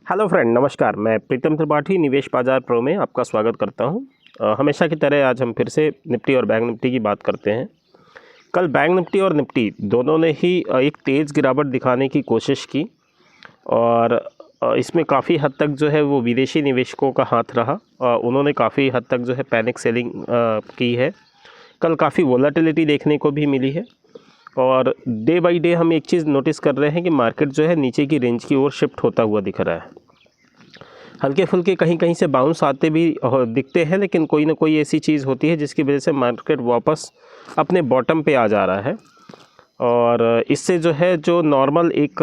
Hello friend, नमस्कार। मैं प्रीतम त्रिपाठी निवेश बाजार प्रो में आपका स्वागत करता हूं। हमेशा की तरह आज हम फिर से निफ्टी और बैंक निफ्टी की बात करते हैं। कल बैंक निफ्टी और निफ्टी दोनों ने ही एक तेज़ गिरावट दिखाने की कोशिश की और इसमें काफ़ी हद तक जो है वो विदेशी निवेशकों का हाथ रहा। उन्होंने काफ़ी हद तक जो है पैनिक सेलिंग की है। कल काफ़ी वोलेटिलिटी देखने को भी मिली है और डे बाई डे हम एक चीज़ नोटिस कर रहे हैं कि मार्केट जो है नीचे की रेंज की ओर शिफ्ट होता हुआ दिख रहा है। हल्के फुल्के कहीं कहीं से बाउंस आते भी दिखते हैं, लेकिन कोई ना कोई ऐसी चीज़ होती है जिसकी वजह से मार्केट वापस अपने बॉटम पे आ जा रहा है। और इससे जो है जो नॉर्मल एक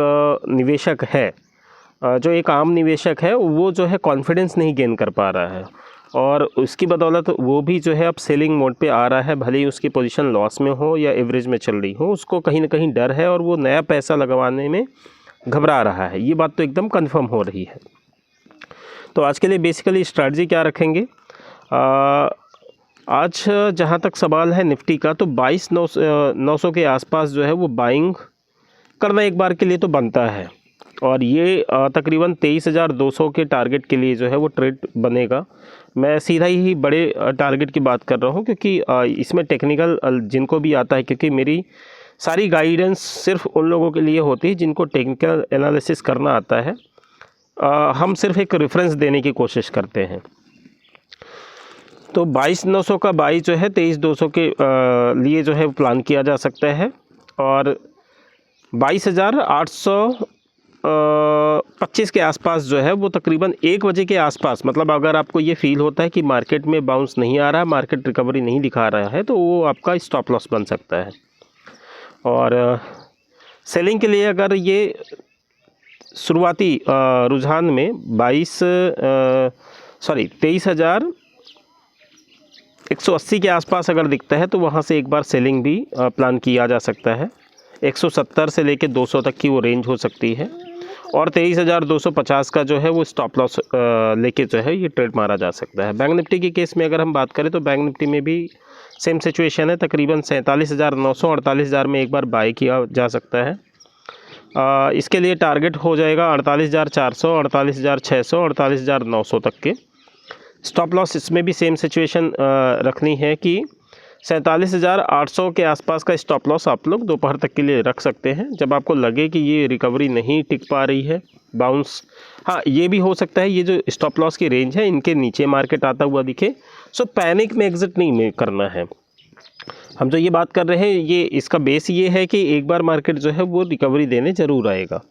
निवेशक है, जो एक आम निवेशक है, वो जो है कॉन्फिडेंस नहीं गेन कर पा रहा है और उसकी बदौलत वो भी जो है अब सेलिंग मोड पे आ रहा है। भले ही उसकी पोजीशन लॉस में हो या एवरेज में चल रही हो, उसको कहीं ना कहीं डर है और वो नया पैसा लगवाने में घबरा रहा है। ये बात तो एकदम कंफर्म हो रही है। तो आज के लिए बेसिकली स्ट्रैटेजी क्या रखेंगे? आज जहाँ तक सवाल है निफ्टी का, तो 22,900 के आसपास जो है वो बाइंग करना एक बार के लिए तो बनता है और ये तकरीबन 23,200 के टारगेट के लिए जो है वो ट्रेड बनेगा। मैं सीधा ही बड़े टारगेट की बात कर रहा हूँ क्योंकि इसमें टेक्निकल जिनको भी आता है, क्योंकि मेरी सारी गाइडेंस सिर्फ उन लोगों के लिए होती है जिनको टेक्निकल एनालिसिस करना आता है। हम सिर्फ एक रेफरेंस देने की कोशिश करते हैं। तो 22,900 का बाई जो है 23,200 के लिए जो है प्लान किया जा सकता है और 22,825 के आसपास जो है वो तकरीबन 1 बजे के आसपास, मतलब अगर आपको ये फील होता है कि मार्केट में बाउंस नहीं आ रहा, मार्केट रिकवरी नहीं दिखा रहा है, तो वो आपका स्टॉप लॉस बन सकता है। और सेलिंग के लिए अगर ये शुरुआती रुझान में 23,180 के आसपास अगर दिखता है तो वहाँ से एक बार सेलिंग भी प्लान किया जा सकता है। 170 से लेके 200 तक की वो रेंज हो सकती है और 23,250 का जो है वो स्टॉप लॉस लेके जो है ये ट्रेड मारा जा सकता है। बैंक निफ्टी के केस में अगर हम बात करें तो बैंक निफ्टी में भी सेम सिचुएशन है। तकरीबन 47,900 48,000 में एक बार बाई किया जा सकता है। इसके लिए टारगेट हो जाएगा 48,400, 48,600, 48,900 तक के। स्टॉप लॉस इसमें भी सेम सिचुएशन रखनी है कि 47,800 के आसपास का स्टॉप लॉस आप लोग दोपहर तक के लिए रख सकते हैं। जब आपको लगे कि ये रिकवरी नहीं टिक पा रही है, बाउंस, हाँ ये भी हो सकता है ये जो स्टॉप लॉस की रेंज है इनके नीचे मार्केट आता हुआ दिखे, सो पैनिक में एग्जिट नहीं करना है। हम जो ये बात कर रहे हैं ये इसका बेस ये है कि एक बार मार्केट जो है वो रिकवरी देने ज़रूर आएगा।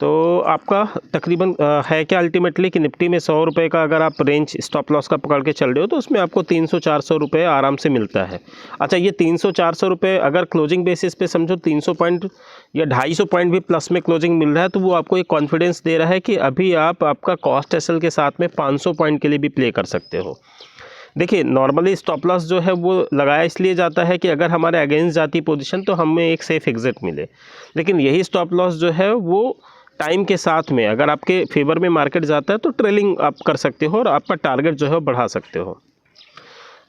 तो आपका तकरीबन है क्या अल्टीमेटली कि निफ्टी में 100 रुपये का अगर आप रेंज स्टॉप लॉस का पकड़ के चल रहे हो तो उसमें आपको 300-400 रुपये आराम से मिलता है। अच्छा, ये 300-400 रुपये अगर क्लोजिंग बेसिस पे समझो 300 पॉइंट या 250 पॉइंट भी प्लस में क्लोजिंग मिल रहा है तो वो आपको एक कॉन्फिडेंस दे रहा है कि अभी आप आपका कॉस्ट एसल के साथ में 500 पॉइंट के लिए भी प्ले कर सकते हो। देखिए, नॉर्मली स्टॉप लॉस जो है वो लगाया इसलिए जाता है कि अगर हमारे अगेंस्ट जाती पोजीशन तो हमें एक सेफ एग्जिट मिले, लेकिन यही स्टॉप लॉस जो है वो टाइम के साथ में अगर आपके फेवर में मार्केट जाता है तो ट्रेलिंग आप कर सकते हो और आपका टारगेट जो है बढ़ा सकते हो।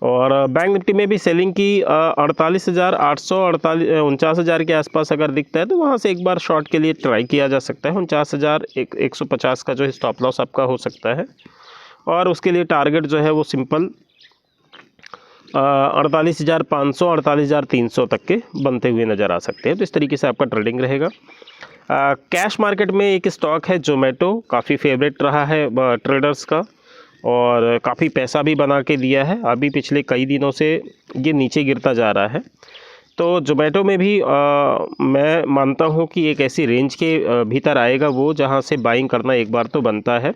और बैंक निफ्टी में भी सेलिंग की 48,800 49,000 के आसपास अगर दिखता है तो वहाँ से एक बार शॉर्ट के लिए ट्राई किया जा सकता है। 49,150 का जो स्टॉप लॉस आपका हो सकता है और उसके लिए टारगेट जो है वो सिंपल 48,500 48,300 तक के बनते हुए नज़र आ सकते हैं। तो इस तरीके से आपका ट्रेडिंग रहेगा। कैश मार्केट में एक स्टॉक है जोमेटो, काफ़ी फेवरेट रहा है ट्रेडर्स का और काफ़ी पैसा भी बना के दिया है। अभी पिछले कई दिनों से ये नीचे गिरता जा रहा है। तो जोमेटो में भी मैं मानता हूँ कि एक ऐसी रेंज के भीतर आएगा वो जहाँ से बाइंग करना एक बार तो बनता है।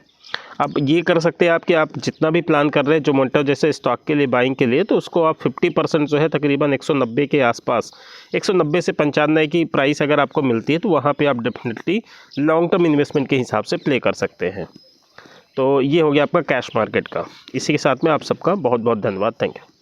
अब ये कर सकते हैं आप कि आप जितना भी प्लान कर रहे हैं जोमेटो जैसे स्टॉक के लिए बाइंग के लिए, तो उसको आप 50% जो है तकरीबन 190 के आसपास, 190 से 95 की प्राइस अगर आपको मिलती है तो वहाँ पे आप डेफिनेटली लॉन्ग टर्म इन्वेस्टमेंट के हिसाब से प्ले कर सकते हैं। तो ये हो गया आपका कैश मार्केट का। इसी के साथ में आप सबका बहुत बहुत धन्यवाद। Thank you.